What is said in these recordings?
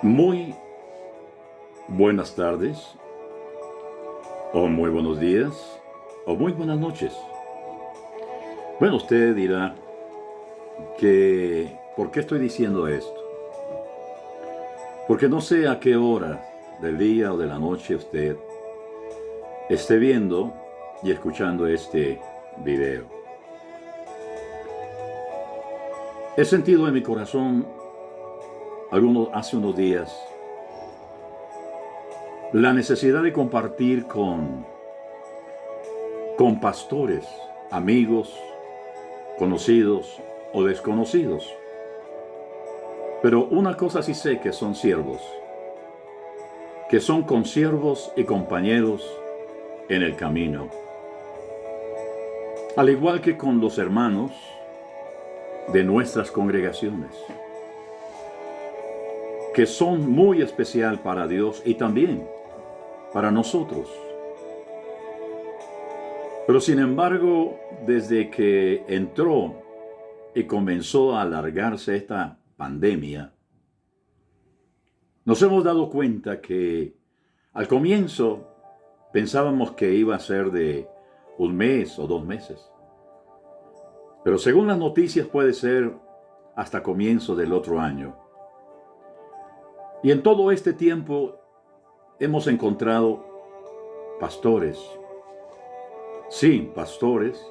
Muy buenas tardes, o muy buenos días, o muy buenas noches. Bueno, usted dirá que, ¿por qué estoy diciendo esto? Porque no sé a qué hora del día o de la noche usted esté viendo y escuchando este video. He sentido en mi corazón hace unos días la necesidad de compartir con pastores, amigos, conocidos o desconocidos. Pero una cosa sí sé, que son siervos, que son consiervos y compañeros en el camino. Al igual que con los hermanos de nuestras congregaciones, que son muy especial para Dios y también para nosotros. Pero sin embargo, desde que entró y comenzó a alargarse esta pandemia, nos hemos dado cuenta que al comienzo pensábamos que iba a ser de un mes o 2 meses. Pero según las noticias puede ser hasta comienzo del otro año. Y en todo este tiempo hemos encontrado pastores, sí, pastores,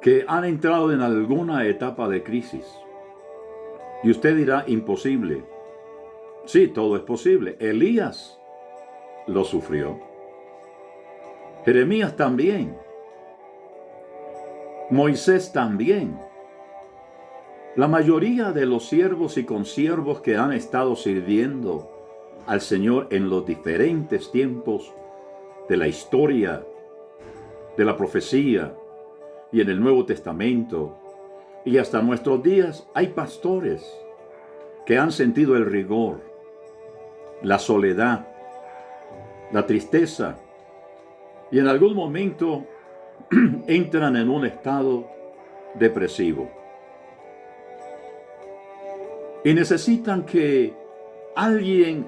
que han entrado en alguna etapa de crisis. Y usted dirá, imposible. Sí, todo es posible. Elías lo sufrió. Jeremías también. Moisés también. La mayoría de los siervos y consiervos que han estado sirviendo al Señor en los diferentes tiempos de la historia, de la profecía y en el Nuevo Testamento y hasta nuestros días, hay pastores que han sentido el rigor, la soledad, la tristeza y en algún momento entran en un estado depresivo. Y necesitan que alguien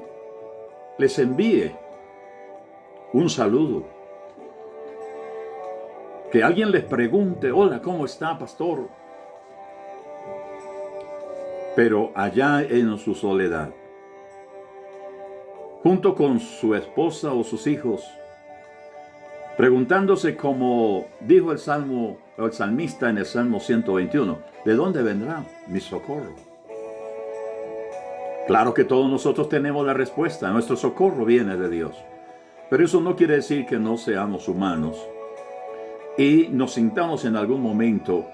les envíe un saludo. Que alguien les pregunte, hola, ¿cómo está, pastor? Pero allá en su soledad, junto con su esposa o sus hijos, preguntándose, como dijo el salmista en el Salmo 121, ¿de dónde vendrá mi socorro? Claro que todos nosotros tenemos la respuesta. Nuestro socorro viene de Dios. Pero eso no quiere decir que no seamos humanos y nos sintamos en algún momento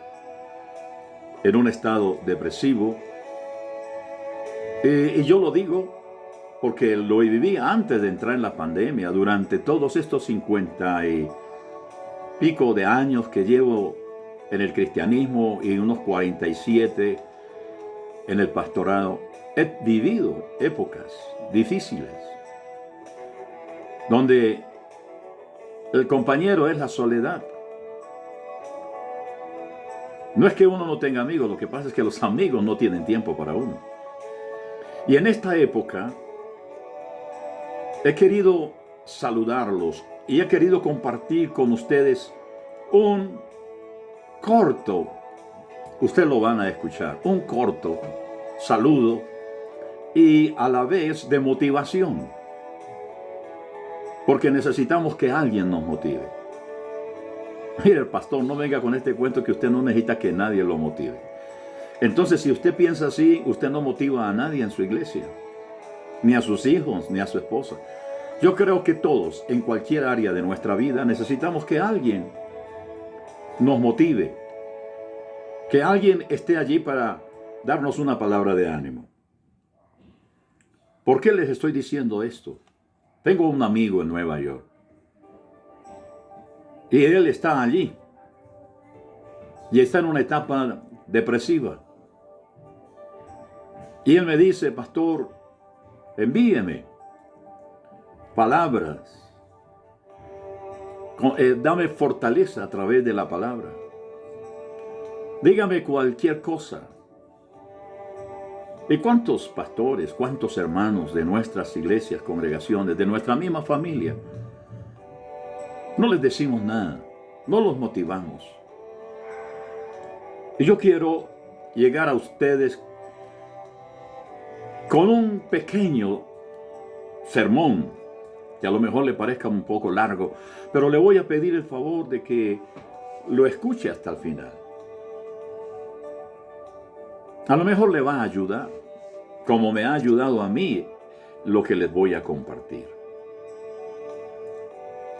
en un estado depresivo. Y yo lo digo porque lo viví antes de entrar en la pandemia, durante todos estos 50 y pico de años que llevo en el cristianismo y unos 47 en el pastorado. He vivido épocas difíciles, donde el compañero es la soledad. No es que uno no tenga amigos, lo que pasa es que los amigos no tienen tiempo para uno. Y en esta época he querido saludarlos y he querido compartir con ustedes un corto, ustedes lo van a escuchar, un corto saludo y a la vez de motivación, porque necesitamos que alguien nos motive. Mire, pastor, no venga con este cuento que usted no necesita que nadie lo motive. Entonces, si usted piensa así, usted no motiva a nadie en su iglesia, ni a sus hijos, ni a su esposa. Yo creo que todos, en cualquier área de nuestra vida, necesitamos que alguien nos motive, que alguien esté allí para darnos una palabra de ánimo. ¿Por qué les estoy diciendo esto? Tengo un amigo en Nueva York y él está allí y está en una etapa depresiva. Y él me dice, pastor, envíeme palabras, dame fortaleza a través de la palabra. Dígame cualquier cosa. ¿Y cuántos pastores, cuántos hermanos de nuestras iglesias, congregaciones, de nuestra misma familia, no les decimos nada, no los motivamos? Y yo quiero llegar a ustedes con un pequeño sermón, que a lo mejor le parezca un poco largo, pero le voy a pedir el favor de que lo escuche hasta el final. A lo mejor le va a ayudar, como me ha ayudado a mí lo que les voy a compartir.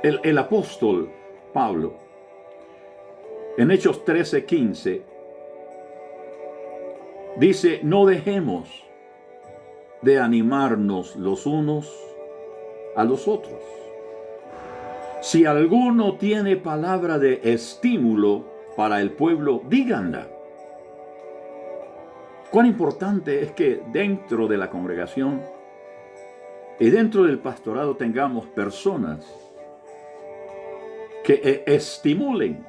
El apóstol Pablo, en Hechos 13:15, dice: no dejemos de animarnos los unos a los otros. Si alguno tiene palabra de estímulo para el pueblo, díganla. Cuán importante es que dentro de la congregación y dentro del pastorado tengamos personas que estimulen,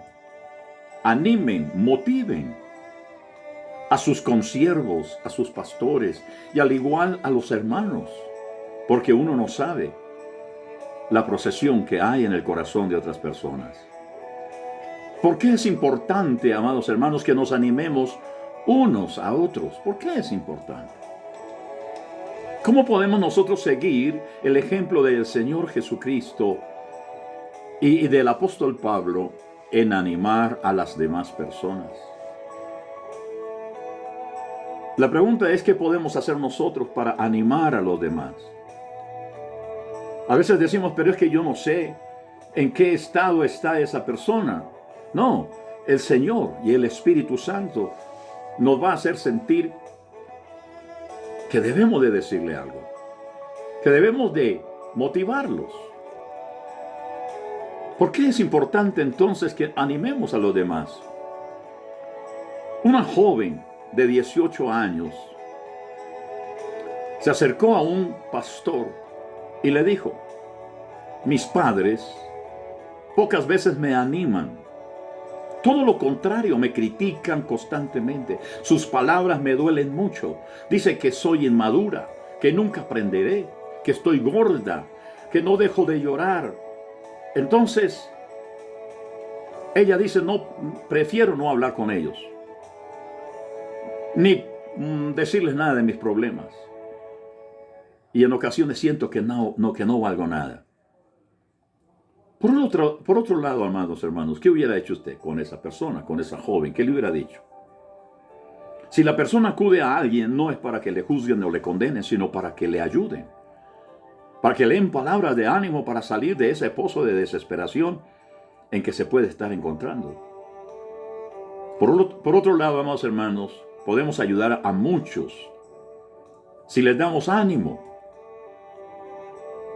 animen, motiven a sus consiervos, a sus pastores y al igual a los hermanos, porque uno no sabe la procesión que hay en el corazón de otras personas. ¿Por qué es importante, amados hermanos, que nos animemos unos a otros? ¿Por qué es importante? ¿Cómo podemos nosotros seguir el ejemplo del Señor Jesucristo y del apóstol Pablo en animar a las demás personas? La pregunta es: ¿qué podemos hacer nosotros para animar a los demás? A veces decimos: pero es que yo no sé en qué estado está esa persona. No, el Señor y el Espíritu Santo nos va a hacer sentir que debemos de decirle algo, que debemos de motivarlos. ¿Por qué es importante entonces que animemos a los demás? Una joven de 18 años se acercó a un pastor y le dijo: mis padres pocas veces me animan. Todo lo contrario, me critican constantemente. Sus palabras me duelen mucho. Dicen que soy inmadura, que nunca aprenderé, que estoy gorda, que no dejo de llorar. Entonces, ella dice: no, prefiero no hablar con ellos, ni decirles nada de mis problemas. Y en ocasiones siento que no valgo nada. Por otro lado, amados hermanos, ¿qué hubiera hecho usted con esa persona, con esa joven? ¿Qué le hubiera dicho? Si la persona acude a alguien, no es para que le juzguen o le condenen, sino para que le ayuden, para que le den palabras de ánimo para salir de ese pozo de desesperación en que se puede estar encontrando. Por otro lado, amados hermanos, podemos ayudar a muchos si les damos ánimo.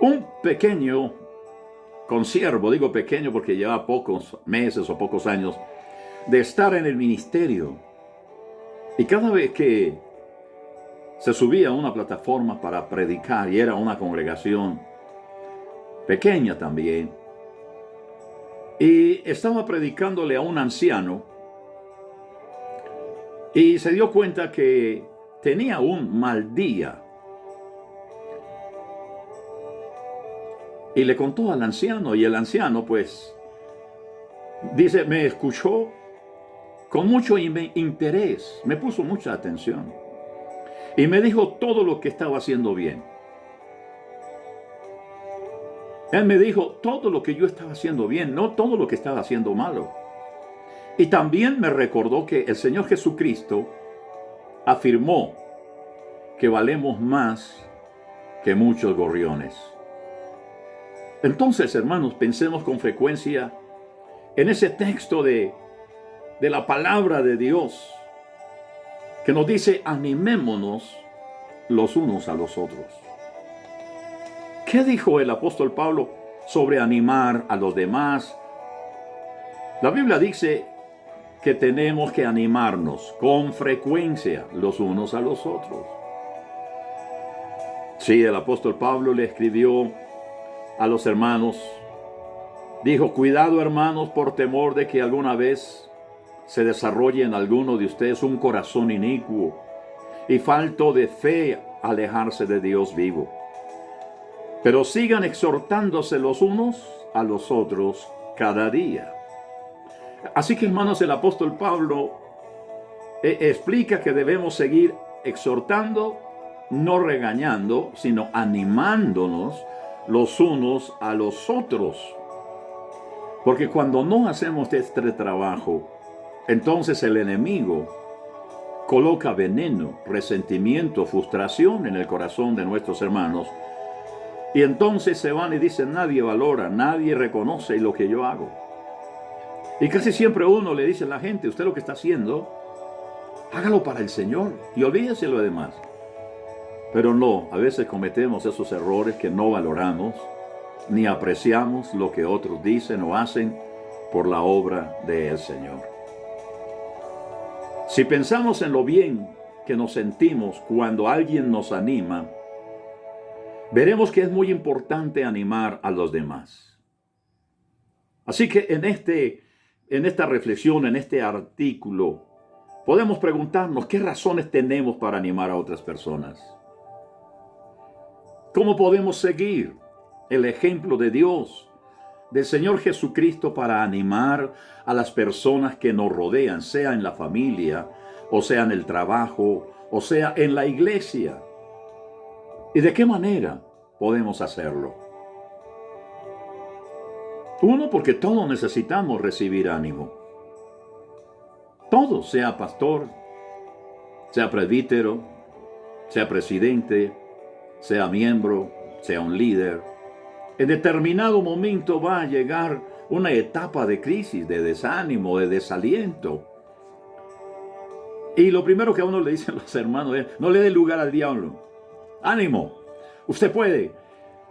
Un pequeño consiervo, digo pequeño porque lleva pocos meses o pocos años de estar en el ministerio, y cada vez que se subía a una plataforma para predicar, y era una congregación pequeña también, y estaba predicándole a un anciano, y se dio cuenta que tenía un mal día. Y le contó al anciano, y el anciano pues dice: me escuchó con mucho interés, me puso mucha atención y me dijo todo lo que estaba haciendo bien. Él me dijo todo lo que yo estaba haciendo bien, no todo lo que estaba haciendo malo. Y también me recordó que el Señor Jesucristo afirmó que valemos más que muchos gorriones. Entonces, hermanos, pensemos con frecuencia en ese texto de la palabra de Dios que nos dice: animémonos los unos a los otros. ¿Qué dijo el apóstol Pablo sobre animar a los demás? La Biblia dice que tenemos que animarnos con frecuencia los unos a los otros. Sí, el apóstol Pablo le escribió a los hermanos, dijo: cuidado, hermanos, por temor de que alguna vez se desarrolle en alguno de ustedes un corazón inicuo y falto de fe alejarse de Dios vivo. Pero sigan exhortándose los unos a los otros cada día. Así que, hermanos, el apóstol Pablo explica que debemos seguir exhortando, no regañando, sino animándonos los unos a los otros. Porque cuando no hacemos este trabajo, entonces el enemigo coloca veneno, resentimiento, frustración en el corazón de nuestros hermanos. Y entonces se van y dicen, nadie valora, nadie reconoce lo que yo hago. Y casi siempre uno le dice a la gente, usted lo que está haciendo, hágalo para el Señor y olvídese lo demás. Pero no, a veces cometemos esos errores que no valoramos, ni apreciamos lo que otros dicen o hacen por la obra del Señor. Si pensamos en lo bien que nos sentimos cuando alguien nos anima, veremos que es muy importante animar a los demás. Así que en esta reflexión, en este artículo, podemos preguntarnos qué razones tenemos para animar a otras personas. ¿Cómo podemos seguir el ejemplo de Dios, del Señor Jesucristo, para animar a las personas que nos rodean, sea en la familia, o sea en el trabajo, o sea en la iglesia? ¿Y de qué manera podemos hacerlo? Uno, porque todos necesitamos recibir ánimo. Todos, sea pastor, sea presbítero, sea presidente, sea miembro, sea un líder. En determinado momento va a llegar una etapa de crisis, de desánimo, de desaliento. Y lo primero que a uno le dicen los hermanos es, no le dé lugar al diablo. Ánimo, usted puede.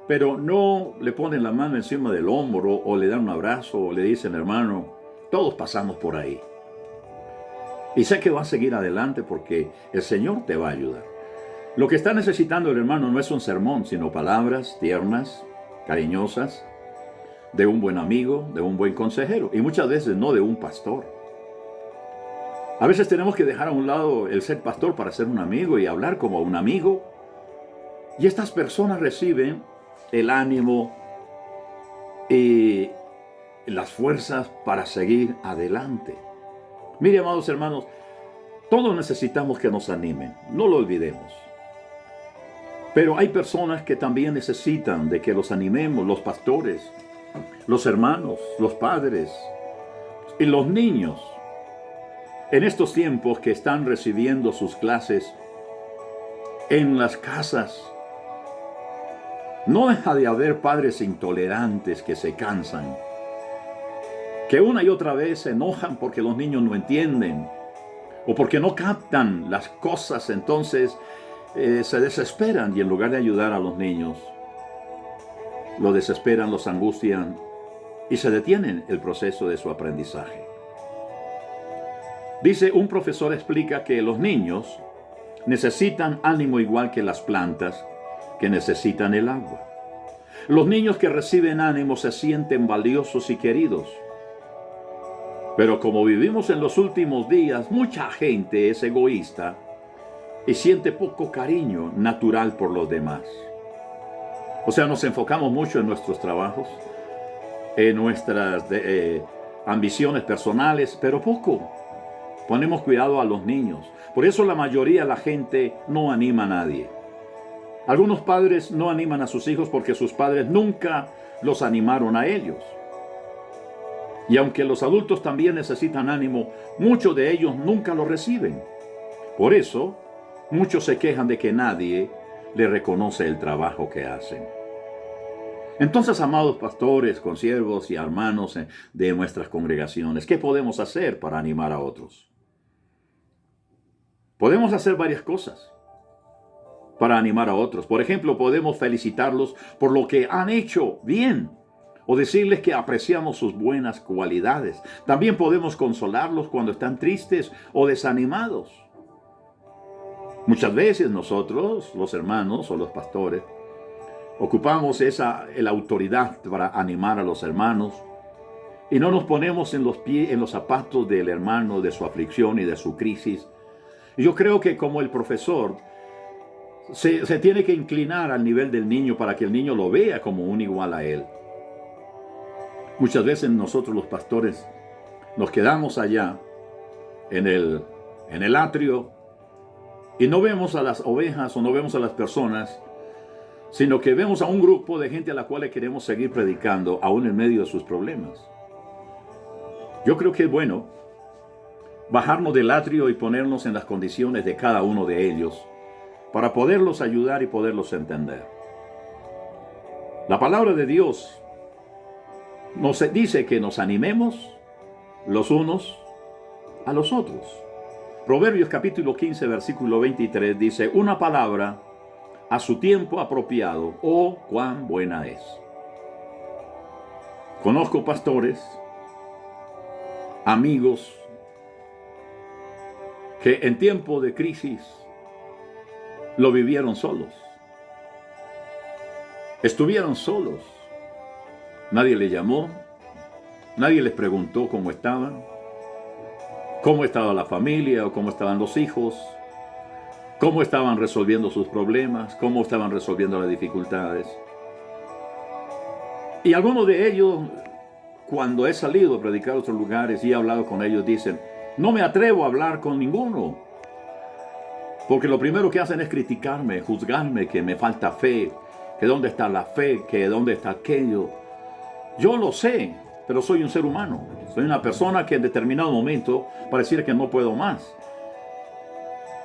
Pero no le ponen la mano encima del hombro o le dan un abrazo o le dicen, hermano, todos pasamos por ahí. Y sé que va a seguir adelante porque el Señor te va a ayudar. Lo que está necesitando el hermano no es un sermón, sino palabras tiernas, cariñosas, de un buen amigo, de un buen consejero, y muchas veces no de un pastor. A veces tenemos que dejar a un lado el ser pastor para ser un amigo y hablar como un amigo. Y estas personas reciben el ánimo y las fuerzas para seguir adelante. Mire, amados hermanos, todos necesitamos que nos animen, no lo olvidemos. Pero hay personas que también necesitan de que los animemos, los pastores, los hermanos, los padres y los niños. En estos tiempos que están recibiendo sus clases en las casas, no deja de haber padres intolerantes que se cansan, que una y otra vez se enojan porque los niños no entienden o porque no captan las cosas. Entonces se desesperan y en lugar de ayudar a los niños, lo desesperan, los angustian y se detienen el proceso de su aprendizaje. Dice, un profesor explica que los niños necesitan ánimo igual que las plantas que necesitan el agua. Los niños que reciben ánimo se sienten valiosos y queridos. Pero como vivimos en los últimos días, mucha gente es egoísta y siente poco cariño natural por los demás. O sea, nos enfocamos mucho en nuestros trabajos, en nuestras ambiciones personales, pero poco ponemos cuidado a los niños. Por eso la mayoría de la gente no anima a nadie. Algunos padres no animan a sus hijos porque sus padres nunca los animaron a ellos. Y aunque los adultos también necesitan ánimo, muchos de ellos nunca lo reciben. Por eso, muchos se quejan de que nadie le reconoce el trabajo que hacen. Entonces, amados pastores, consiervos y hermanos de nuestras congregaciones, ¿qué podemos hacer para animar a otros? Podemos hacer varias cosas para animar a otros. Por ejemplo, podemos felicitarlos por lo que han hecho bien o decirles que apreciamos sus buenas cualidades. También podemos consolarlos cuando están tristes o desanimados. Muchas veces nosotros, los hermanos o los pastores, ocupamos la autoridad para animar a los hermanos y no nos ponemos en los zapatos del hermano, de su aflicción y de su crisis. Y yo creo que como el profesor se tiene que inclinar al nivel del niño para que el niño lo vea como un igual a él. Muchas veces nosotros los pastores nos quedamos allá en el atrio y no vemos a las ovejas o no vemos a las personas, sino que vemos a un grupo de gente a la cual le queremos seguir predicando aún en medio de sus problemas. Yo creo que es bueno bajarnos del atrio y ponernos en las condiciones de cada uno de ellos para poderlos ayudar y poderlos entender. La palabra de Dios nos dice que nos animemos los unos a los otros. Proverbios capítulo 15, versículo 23 dice: una palabra a su tiempo apropiado, oh, cuán buena es. Conozco pastores, amigos, que en tiempo de crisis lo vivieron solos. Estuvieron solos. Nadie les llamó, nadie les preguntó cómo estaban, cómo estaba la familia o cómo estaban los hijos, cómo estaban resolviendo sus problemas, cómo estaban resolviendo las dificultades. Y algunos de ellos, cuando he salido a predicar a otros lugares y he hablado con ellos, dicen: no me atrevo a hablar con ninguno, porque lo primero que hacen es criticarme, juzgarme, que me falta fe, que dónde está la fe, que dónde está aquello. Yo lo sé, pero soy un ser humano. Soy una persona que en determinado momento pareciera que no puedo más.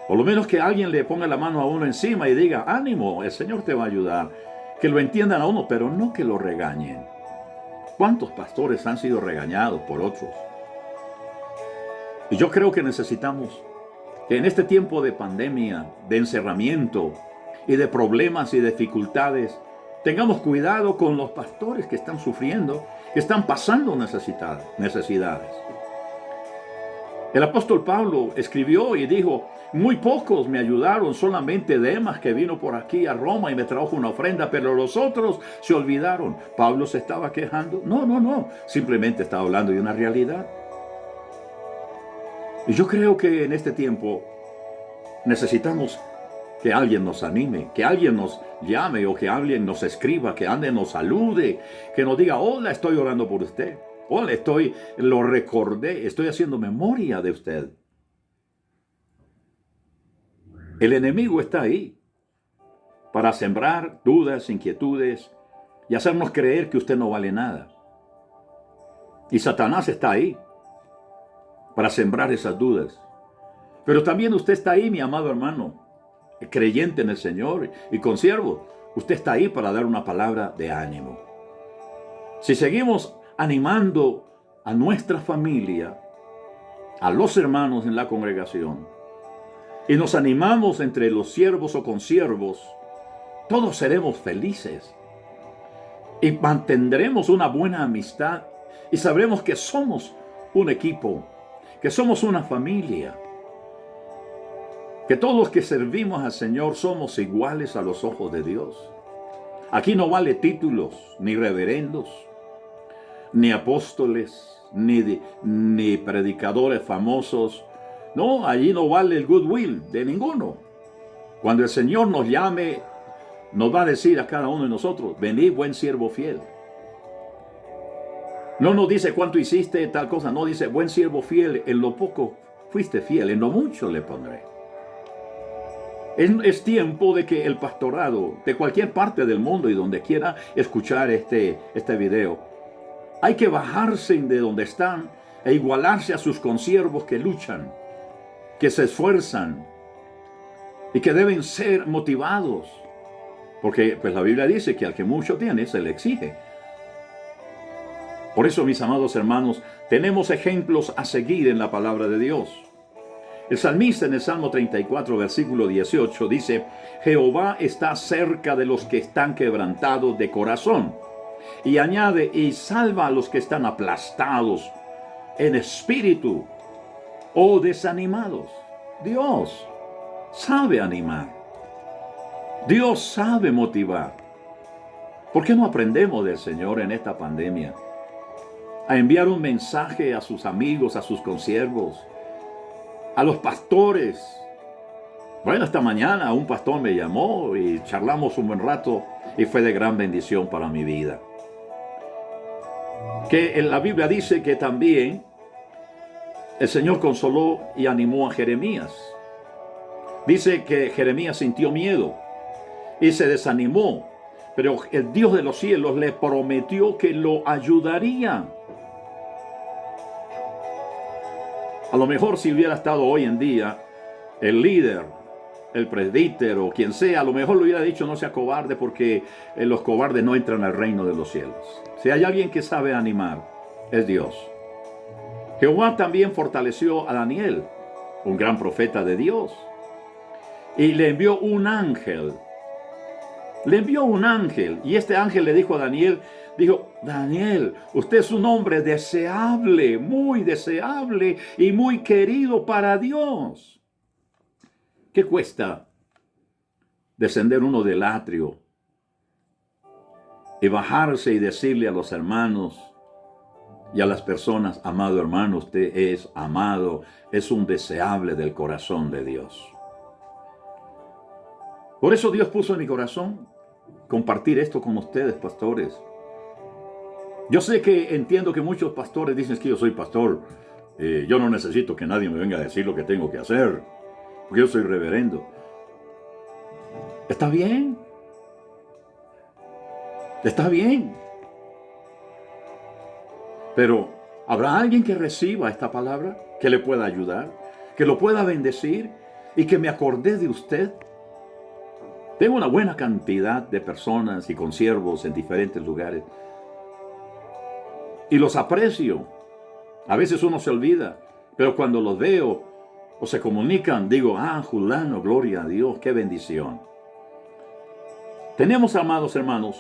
Por lo menos que alguien le ponga la mano a uno encima y diga: ánimo, el Señor te va a ayudar. Que lo entiendan a uno, pero no que lo regañen. ¿Cuántos pastores han sido regañados por otros? Y yo creo que necesitamos que en este tiempo de pandemia, de encerramiento y de problemas y dificultades, tengamos cuidado con los pastores que están sufriendo, que están pasando necesidades. El apóstol Pablo escribió y dijo: muy pocos me ayudaron, solamente Demas, que vino por aquí a Roma y me trajo una ofrenda, pero los otros se olvidaron. ¿Pablo se estaba quejando? No. Simplemente estaba hablando de una realidad. Y yo creo que en este tiempo necesitamos que alguien nos anime, que alguien nos llame o que alguien nos escriba, que alguien nos salude, que nos diga: hola, estoy orando por usted. Hola, lo recordé, estoy haciendo memoria de usted. El enemigo está ahí para sembrar dudas, inquietudes y hacernos creer que usted no vale nada. Y Satanás está ahí para sembrar esas dudas. Pero también usted está ahí, mi amado hermano, creyente en el Señor y consiervo. Usted está ahí para dar una palabra de ánimo. Si seguimos animando a nuestra familia, a los hermanos en la congregación, y nos animamos entre los siervos o consiervos, todos seremos felices y mantendremos una buena amistad y sabremos que somos un equipo, que somos una familia, que todos los que servimos al Señor somos iguales a los ojos de Dios. Aquí no vale títulos, ni reverendos, ni apóstoles, ni predicadores famosos. No, allí no vale el goodwill de ninguno. Cuando el Señor nos llame, nos va a decir a cada uno de nosotros: venid, buen siervo fiel. No nos dice cuánto hiciste tal cosa, no dice: buen siervo fiel, en lo poco fuiste fiel, en lo mucho le pondré. Es tiempo de que el pastorado de cualquier parte del mundo y donde quiera escuchar este video, hay que bajarse de donde están e igualarse a sus consiervos que luchan, que se esfuerzan y que deben ser motivados. Porque pues la Biblia dice que al que mucho tiene se le exige. Por eso, mis amados hermanos, tenemos ejemplos a seguir en la palabra de Dios. El salmista en el Salmo 34, versículo 18 dice: Jehová está cerca de los que están quebrantados de corazón. Y añade: y salva a los que están aplastados en espíritu o desanimados. Dios sabe animar. Dios sabe motivar. ¿Por qué no aprendemos del Señor en esta pandemia a enviar un mensaje a sus amigos, a sus consiervos, a los pastores Bueno, esta mañana un pastor me llamó y charlamos un buen rato y fue de gran bendición para mi vida. Que en la Biblia dice que también el Señor consoló y animó a Jeremías. Dice que Jeremías sintió miedo y se desanimó, pero el Dios de los cielos le prometió que lo ayudaría. A lo mejor si hubiera estado hoy en día el líder, el presbítero, quien sea, a lo mejor le hubiera dicho no sea cobarde, porque los cobardes no entran al reino de los cielos. Si hay alguien que sabe animar, es Dios. Jehová también fortaleció a Daniel, un gran profeta de Dios, y le envió un ángel. Le envió un ángel, y este ángel le dijo a Daniel, Daniel, usted es un hombre deseable y muy querido para Dios. ¿Qué cuesta descender uno del atrio y bajarse y decirle a los hermanos y a las personas, amado hermano, usted es amado, es un deseable del corazón de Dios? Por eso Dios puso en mi corazón compartir esto con ustedes, pastores. Yo sé que entiendo que muchos pastores dicen que yo soy pastor, yo no necesito que nadie me venga a decir lo que tengo que hacer, porque yo soy reverendo. Está bien. Está bien. Pero ¿habrá alguien que reciba esta palabra, que le pueda ayudar, que lo pueda bendecir y que me acordé de usted? Tengo una buena cantidad de personas y consiervos en diferentes lugares. Y los aprecio. A veces uno se olvida, pero cuando los veo o se comunican, digo, fulano, gloria a Dios, qué bendición. Tenemos, amados hermanos,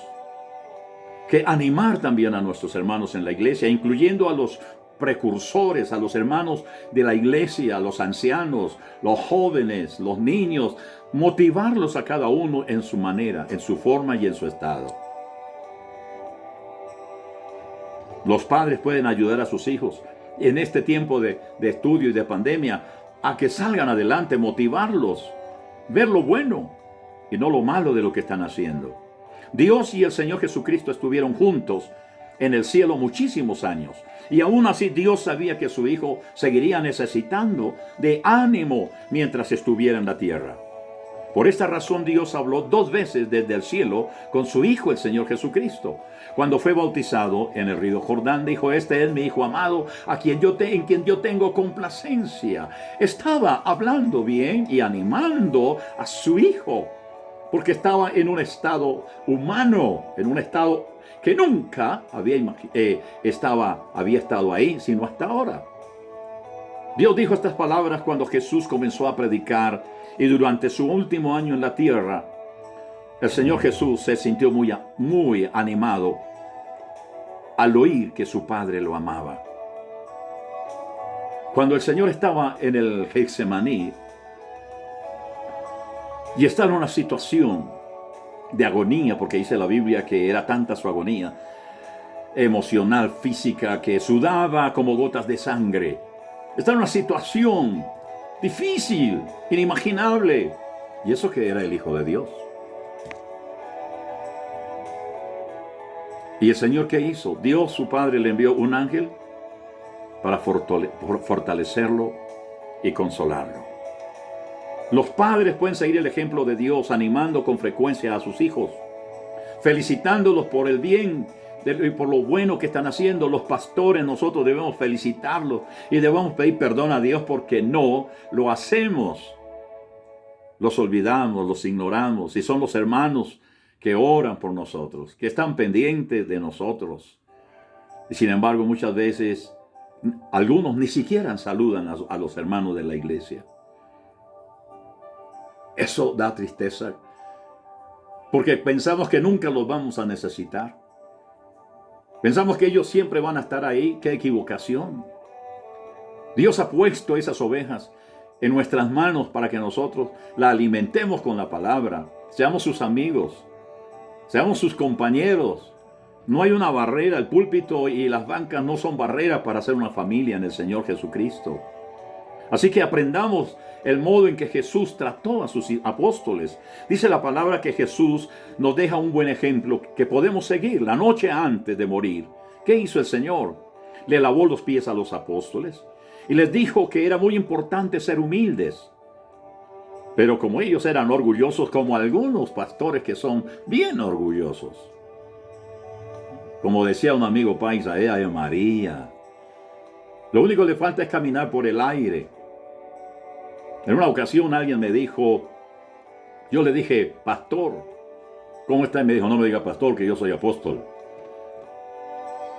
que animar también a nuestros hermanos en la iglesia, incluyendo a los precursores, a los hermanos de la iglesia, a los ancianos, los jóvenes, los niños, motivarlos a cada uno en su manera, en su forma y en su estado. Los padres pueden ayudar a sus hijos en este tiempo de estudio y de pandemia a que salgan adelante, motivarlos, ver lo bueno y no lo malo de lo que están haciendo. Dios y el Señor Jesucristo estuvieron juntos en el cielo muchísimos años. Y aún así Dios sabía que su Hijo seguiría necesitando de ánimo mientras estuviera en la tierra. Por esta razón Dios habló 2 veces desde el cielo con su Hijo, el Señor Jesucristo. Cuando fue bautizado en el río Jordán, dijo, este es mi Hijo amado, en quien yo tengo complacencia. Estaba hablando bien y animando a su Hijo, porque estaba en un estado humano, en un estado que nunca había estado ahí, sino hasta ahora. Dios dijo estas palabras cuando Jesús comenzó a predicar, y durante su último año en la tierra, el Señor Jesús se sintió muy animado al oír que su Padre lo amaba. Cuando el Señor estaba en el Getsemaní y estaba en una situación de agonía, porque dice la Biblia que era tanta su agonía emocional, física, que sudaba como gotas de sangre. Estaba en una situación difícil, inimaginable. Y eso que era el Hijo de Dios. ¿Y el Señor qué hizo? Dios, su Padre, le envió un ángel para fortalecerlo y consolarlo. Los padres pueden seguir el ejemplo de Dios, animando con frecuencia a sus hijos, felicitándolos por el bien y por lo bueno que están haciendo. Los pastores, nosotros debemos felicitarlos y debemos pedir perdón a Dios porque no lo hacemos. Los olvidamos, los ignoramos, y son los hermanos que oran por nosotros, que están pendientes de nosotros. Y sin embargo, muchas veces, algunos ni siquiera saludan a los hermanos de la iglesia. Eso da tristeza, porque pensamos que nunca los vamos a necesitar. Pensamos que ellos siempre van a estar ahí. ¡Qué equivocación! Dios ha puesto esas ovejas en nuestras manos para que nosotros la alimentemos con la palabra. Seamos sus amigos, seamos sus compañeros. No hay una barrera. El púlpito y las bancas no son barreras para hacer una familia en el Señor Jesucristo. Así que aprendamos el modo en que Jesús trató a sus apóstoles. Dice la palabra que Jesús nos deja un buen ejemplo que podemos seguir. La noche antes de morir, ¿qué hizo el Señor? Le lavó los pies a los apóstoles y les dijo que era muy importante ser humildes. Pero como ellos eran orgullosos, como algunos pastores que son bien orgullosos. Como decía un amigo paisa, Ave María. Lo único que le falta es caminar por el aire. En una ocasión alguien me dijo, yo le dije, pastor, ¿cómo está? Y me dijo, no me diga pastor, que yo soy apóstol.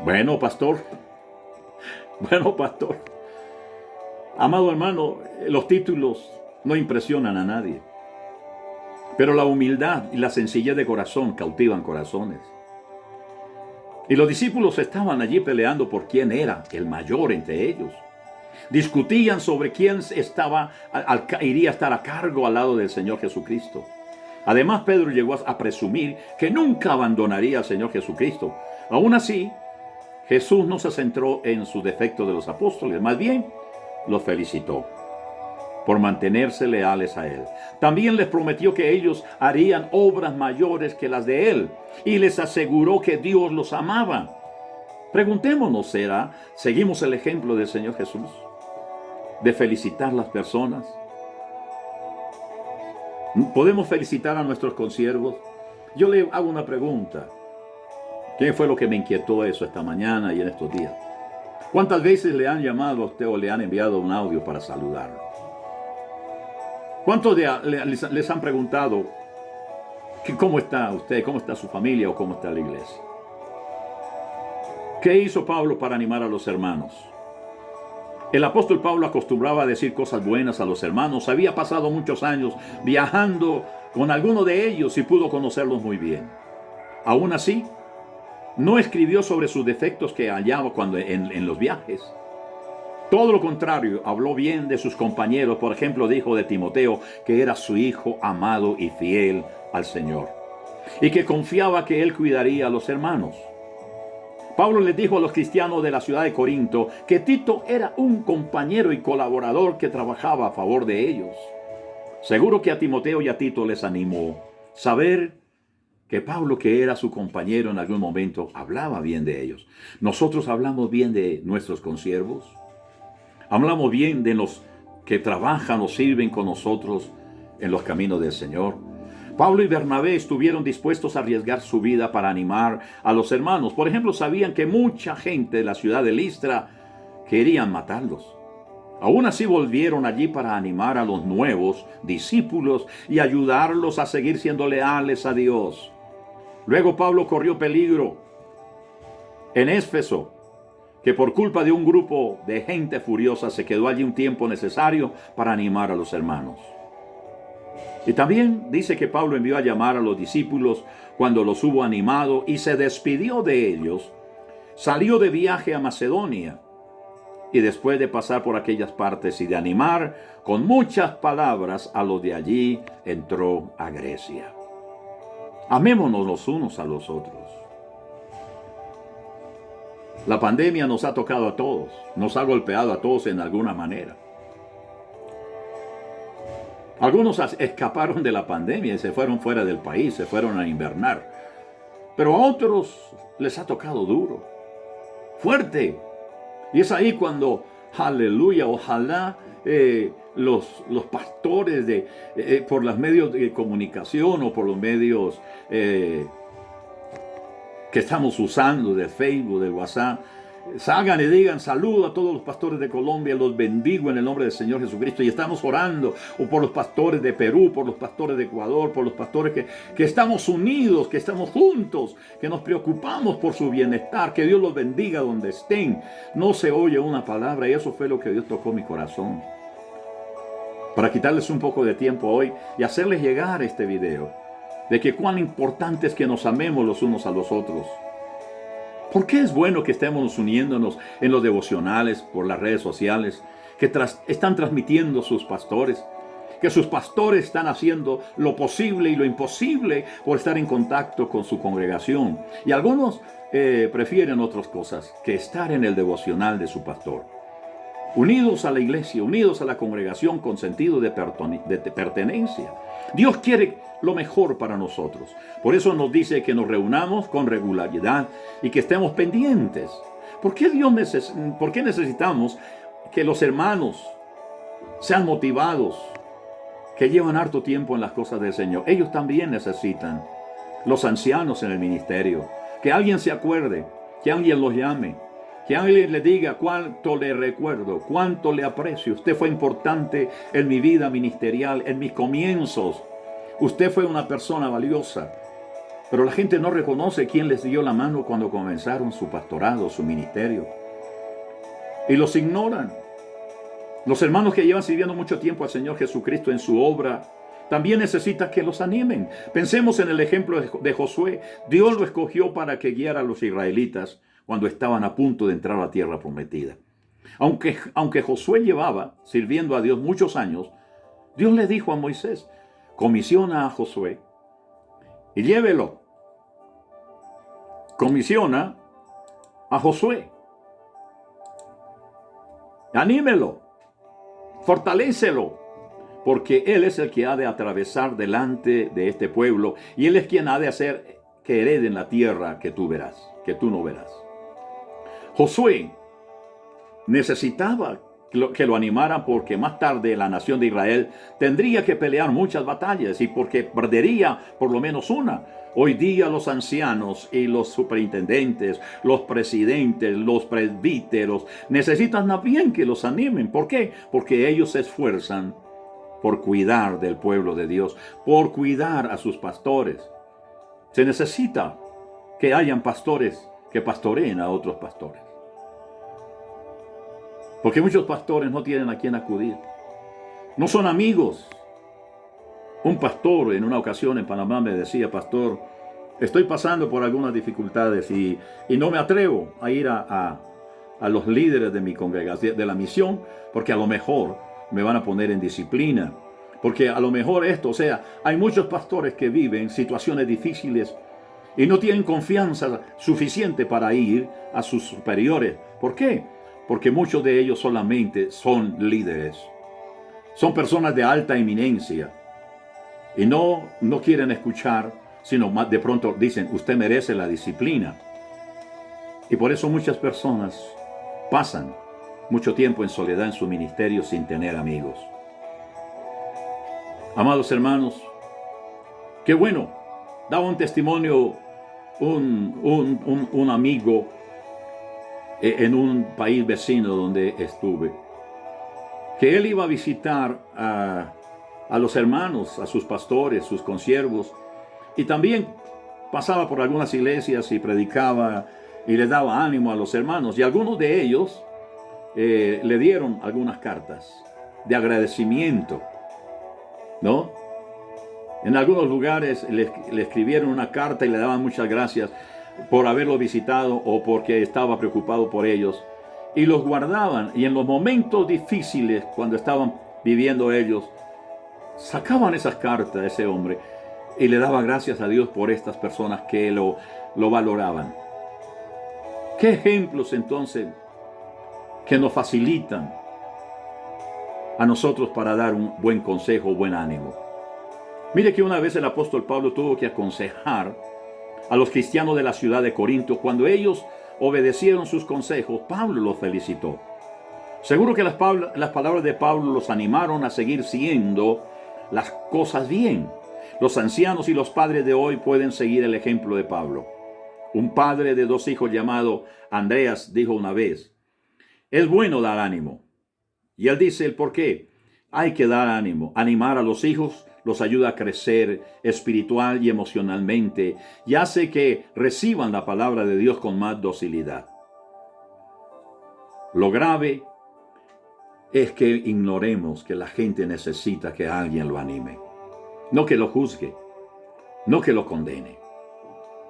Bueno, pastor. Bueno, pastor. Amado hermano, los títulos no impresionan a nadie. Pero la humildad y la sencillez de corazón cautivan corazones. Y los discípulos estaban allí peleando por quién era el mayor entre ellos. Discutían sobre quién iría a estar a cargo al lado del Señor Jesucristo. Además, Pedro llegó a presumir que nunca abandonaría al Señor Jesucristo. Aún así, Jesús no se centró en sus defectos de los apóstoles, más bien los felicitó por mantenerse leales a Él. También les prometió que ellos harían obras mayores que las de Él y les aseguró que Dios los amaba. Preguntémonos, ¿seguimos el ejemplo del Señor Jesús de felicitar a las personas? ¿Podemos felicitar a nuestros consiervos? Yo le hago una pregunta. ¿Qué fue lo que me inquietó eso esta mañana y en estos días? ¿Cuántas veces le han llamado a usted o le han enviado un audio para saludarlo? ¿Cuántos les han preguntado cómo está usted, cómo está su familia o cómo está la iglesia? ¿Qué hizo Pablo para animar a los hermanos? El apóstol Pablo acostumbraba a decir cosas buenas a los hermanos. Había pasado muchos años viajando con alguno de ellos y pudo conocerlos muy bien. Aún así, no escribió sobre sus defectos que hallaba en los viajes. Todo lo contrario, habló bien de sus compañeros. Por ejemplo, dijo de Timoteo que era su hijo amado y fiel al Señor, y que confiaba que él cuidaría a los hermanos. Pablo les dijo a los cristianos de la ciudad de Corinto que Tito era un compañero y colaborador que trabajaba a favor de ellos. Seguro que a Timoteo y a Tito les animó saber que Pablo, que era su compañero en algún momento, hablaba bien de ellos. Nosotros hablamos bien de nuestros consiervos. Hablamos bien de los que trabajan o sirven con nosotros en los caminos del Señor. Pablo y Bernabé estuvieron dispuestos a arriesgar su vida para animar a los hermanos. Por ejemplo, sabían que mucha gente de la ciudad de Listra querían matarlos. Aún así volvieron allí para animar a los nuevos discípulos y ayudarlos a seguir siendo leales a Dios. Luego Pablo corrió peligro en Éfeso, que por culpa de un grupo de gente furiosa se quedó allí un tiempo necesario para animar a los hermanos. Y también dice que Pablo envió a llamar a los discípulos cuando los hubo animado y se despidió de ellos. Salió de viaje a Macedonia y después de pasar por aquellas partes y de animar con muchas palabras a los de allí, entró a Grecia. Amémonos los unos a los otros. La pandemia nos ha tocado a todos, nos ha golpeado a todos en alguna manera. Algunos escaparon de la pandemia y se fueron fuera del país, se fueron a invernar. Pero a otros les ha tocado duro, fuerte. Y es ahí cuando, aleluya, ojalá los pastores por los medios de comunicación o por los medios que estamos usando de Facebook, de WhatsApp, salgan y digan saludo a todos los pastores de Colombia, los bendigo en el nombre del Señor Jesucristo, y estamos orando o por los pastores de Perú, por los pastores de Ecuador, por los pastores que estamos unidos, que estamos juntos, que nos preocupamos por su bienestar, que Dios los bendiga donde estén. No se oye una palabra, y eso fue lo que Dios tocó mi corazón, para quitarles un poco de tiempo hoy y hacerles llegar este video de que cuán importante es que nos amemos los unos a los otros. ¿Por qué es bueno que estemos uniéndonos en los devocionales, por las redes sociales, que están transmitiendo sus pastores? Que sus pastores están haciendo lo posible y lo imposible por estar en contacto con su congregación. Y algunos prefieren otras cosas que estar en el devocional de su pastor. unidos a la iglesia, unidos a la congregación con sentido de pertenencia. Dios quiere lo mejor para nosotros. Por eso nos dice que nos reunamos con regularidad y que estemos pendientes. ¿Por qué necesitamos que los hermanos sean motivados, que llevan harto tiempo en las cosas del Señor? Ellos también necesitan, los ancianos en el ministerio, que alguien se acuerde, que alguien los llame, que alguien le diga cuánto le recuerdo, cuánto le aprecio. Usted fue importante en mi vida ministerial, en mis comienzos. Usted fue una persona valiosa. Pero la gente no reconoce quién les dio la mano cuando comenzaron su pastorado, su ministerio. Y los ignoran. Los hermanos que llevan sirviendo mucho tiempo al Señor Jesucristo en su obra, también necesitan que los animen. Pensemos en el ejemplo de Josué. Dios lo escogió para que guiara a los israelitas cuando estaban a punto de entrar a la tierra prometida. Aunque Josué llevaba sirviendo a Dios muchos años, Dios le dijo a Moisés: comisiona a Josué y llévelo. Comisiona a Josué. Anímelo. Fortalécelo. Porque él es el que ha de atravesar delante de este pueblo y él es quien ha de hacer que hereden la tierra que tú no verás. Josué necesitaba que lo animara porque más tarde la nación de Israel tendría que pelear muchas batallas y porque perdería por lo menos una. Hoy día los ancianos y los superintendentes, los presidentes, los presbíteros necesitan también que los animen. ¿Por qué? Porque ellos se esfuerzan por cuidar del pueblo de Dios, por cuidar a sus pastores. Se necesita que hayan pastores que pastoreen a otros pastores. Porque muchos pastores no tienen a quién acudir. No son amigos. Un pastor en una ocasión en Panamá me decía: pastor, estoy pasando por algunas dificultades y no me atrevo a ir a los líderes de mi congregación, de la misión, porque a lo mejor me van a poner en disciplina. Porque a lo mejor hay muchos pastores que viven situaciones difíciles y no tienen confianza suficiente para ir a sus superiores. ¿Por qué? Porque muchos de ellos solamente son líderes. Son personas de alta eminencia. Y no quieren escuchar, sino más de pronto dicen: usted merece la disciplina. Y por eso muchas personas pasan mucho tiempo en soledad en su ministerio sin tener amigos. Amados hermanos, qué bueno, daba un testimonio un amigo en un país vecino donde estuve, que él iba a visitar a los hermanos, a sus pastores, sus consiervos, y también pasaba por algunas iglesias y predicaba y le daba ánimo a los hermanos, y algunos de ellos le dieron algunas cartas de agradecimiento, ¿no? En algunos lugares le escribieron una carta y le daban muchas gracias por haberlo visitado o porque estaba preocupado por ellos, y los guardaban, y en los momentos difíciles cuando estaban viviendo ellos, sacaban esas cartas a ese hombre y le daba gracias a Dios por estas personas que lo valoraban. ¿Qué ejemplos entonces que nos facilitan a nosotros para dar un buen consejo, buen ánimo? Mire que una vez el apóstol Pablo tuvo que aconsejar a los cristianos de la ciudad de Corinto. Cuando ellos obedecieron sus consejos, Pablo los felicitó. Seguro que las palabras de Pablo los animaron a seguir siendo las cosas bien. Los ancianos y los padres de hoy pueden seguir el ejemplo de Pablo. Un padre de 2 hijos llamado Andreas dijo una vez: es bueno dar ánimo. Y él dice el por qué. Hay que dar ánimo. Animar a los hijos los ayuda a crecer espiritual y emocionalmente y hace que reciban la palabra de Dios con más docilidad. Lo grave es que ignoremos que la gente necesita que alguien lo anime. No que lo juzgue, no que lo condene.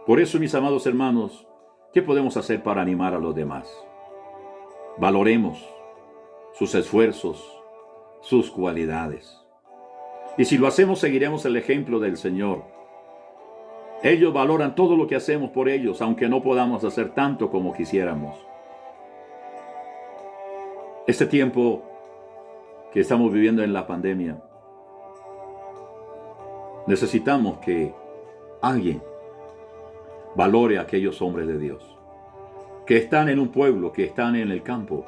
Por eso, mis amados hermanos, ¿qué podemos hacer para animar a los demás? Valoremos sus esfuerzos, sus cualidades. Y si lo hacemos, seguiremos el ejemplo del Señor. Ellos valoran todo lo que hacemos por ellos, aunque no podamos hacer tanto como quisiéramos. Este tiempo que estamos viviendo en la pandemia, necesitamos que alguien valore a aquellos hombres de Dios, que están en un pueblo, que están en el campo,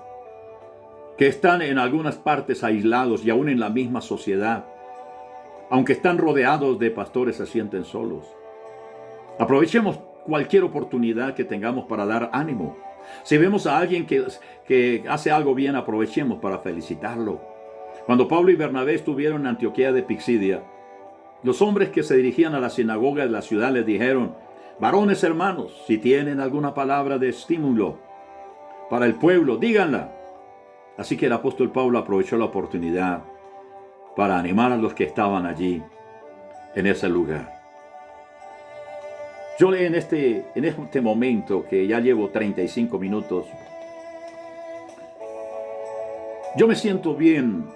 que están en algunas partes aislados y aún en la misma sociedad. Aunque están rodeados de pastores, se sienten solos. Aprovechemos cualquier oportunidad que tengamos para dar ánimo. Si vemos a alguien que hace algo bien, aprovechemos para felicitarlo. Cuando Pablo y Bernabé estuvieron en Antioquía de Pisidia, los hombres que se dirigían a la sinagoga de la ciudad les dijeron: varones hermanos, si tienen alguna palabra de estímulo para el pueblo, díganla. Así que el apóstol Pablo aprovechó la oportunidad para animar a los que estaban allí, en ese lugar. Yo en este momento, que ya llevo 35 minutos, yo me siento bien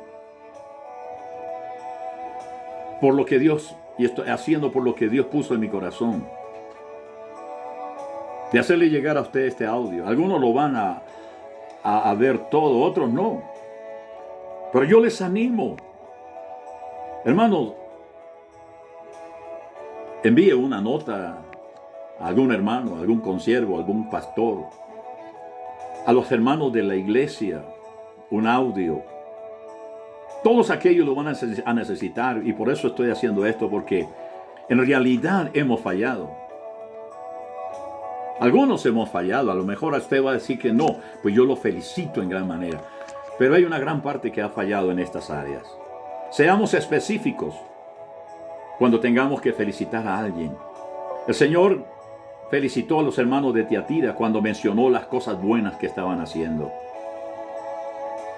por lo que Dios, y estoy haciendo por lo que Dios puso en mi corazón, de hacerle llegar a usted este audio. Algunos lo van a ver todo, otros no. Pero yo les animo. Hermanos, envíe una nota a algún hermano, a algún consiervo, a algún pastor, a los hermanos de la iglesia, un audio. Todos aquellos lo van a necesitar, y por eso estoy haciendo esto, porque en realidad hemos fallado. Algunos hemos fallado. A lo mejor a usted va a decir que no, pues yo lo felicito en gran manera. Pero hay una gran parte que ha fallado en estas áreas. Seamos específicos cuando tengamos que felicitar a alguien. El Señor felicitó a los hermanos de Tiatira cuando mencionó las cosas buenas que estaban haciendo.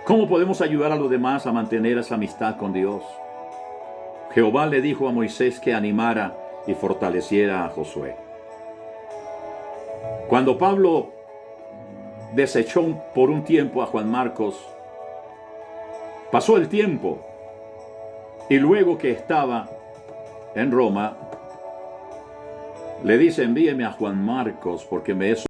¿Cómo podemos ayudar a los demás a mantener esa amistad con Dios? Jehová le dijo a Moisés que animara y fortaleciera a Josué. Cuando Pablo desechó por un tiempo a Juan Marcos, pasó el tiempo, y luego que estaba en Roma, le dice: envíeme a Juan Marcos porque me es